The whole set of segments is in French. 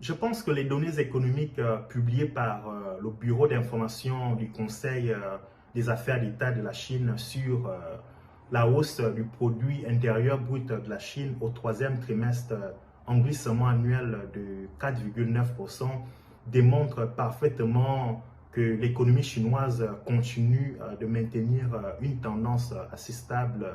Je pense que les données économiques publiées par le Bureau d'information du Conseil des affaires d'État de la Chine sur la hausse du produit intérieur brut de la Chine au troisième trimestre en glissement annuel de 4,9% démontrent parfaitement que l'économie chinoise continue de maintenir une tendance assez stable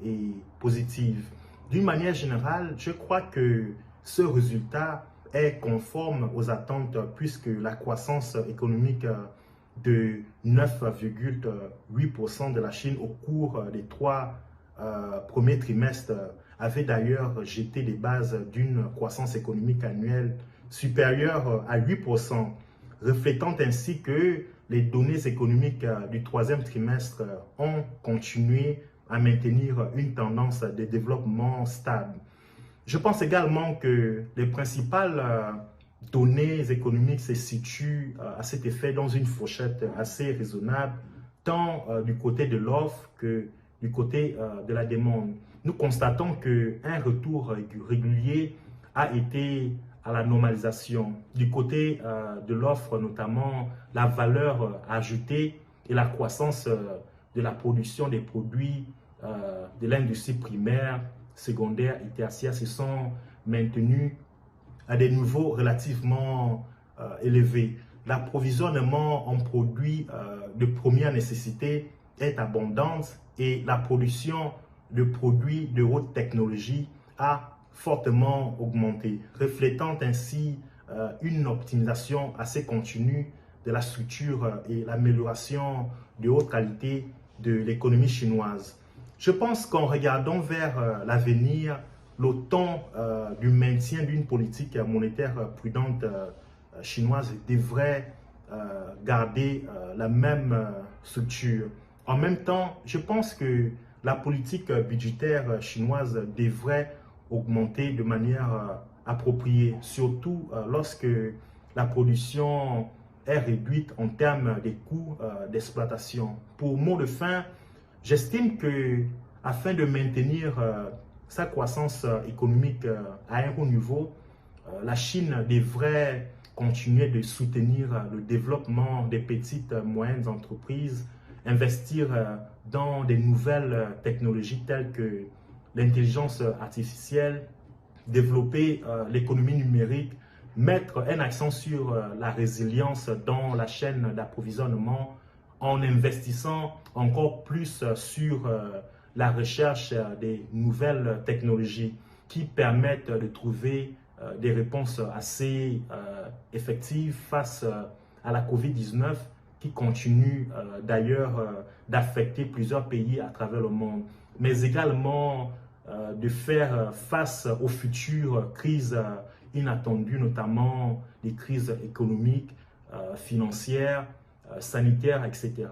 et positive. D'une manière générale, je crois que ce résultat est conforme aux attentes puisque la croissance économique de 9,8% de la Chine au cours des trois premiers trimestres avait d'ailleurs jeté les bases d'une croissance économique annuelle supérieure à 8%, reflétant ainsi que les données économiques du troisième trimestre ont continué à maintenir une tendance de développement stable. Je pense également que les principales données économiques se situent à cet effet dans une fourchette assez raisonnable, tant du côté de l'offre que du côté de la demande. Nous constatons qu'un retour régulier a été à la normalisation. Du côté de l'offre, notamment la valeur ajoutée et la croissance de la production des produits de l'industrie primaire, secondaire et tertiaire se sont maintenus à des niveaux relativement élevés. L'approvisionnement en produits de première nécessité est abondante et la production de produits de haute technologie a fortement augmenté, reflétant ainsi une optimisation assez continue de la structure et l'amélioration de haute qualité de l'économie chinoise. Je pense qu'en regardant vers l'avenir, le temps du maintien d'une politique monétaire prudente chinoise devrait garder la même structure. En même temps, je pense que la politique budgétaire chinoise devrait augmenter de manière appropriée, surtout lorsque la production est réduite en termes des coûts d'exploitation. Pour mot de fin, j'estime que afin de maintenir sa croissance économique à un haut niveau, la Chine devrait continuer de soutenir le développement des petites et moyennes entreprises, investir dans des nouvelles technologies telles que l'intelligence artificielle, développer l'économie numérique, mettre un accent sur la résilience dans la chaîne d'approvisionnement en investissant encore plus sur la recherche des nouvelles technologies qui permettent de trouver des réponses assez effectives face à la COVID-19 qui continue d'ailleurs d'affecter plusieurs pays à travers le monde, mais également de faire face aux futures crises inattendues, notamment les crises économiques, financières, sanitaires, etc.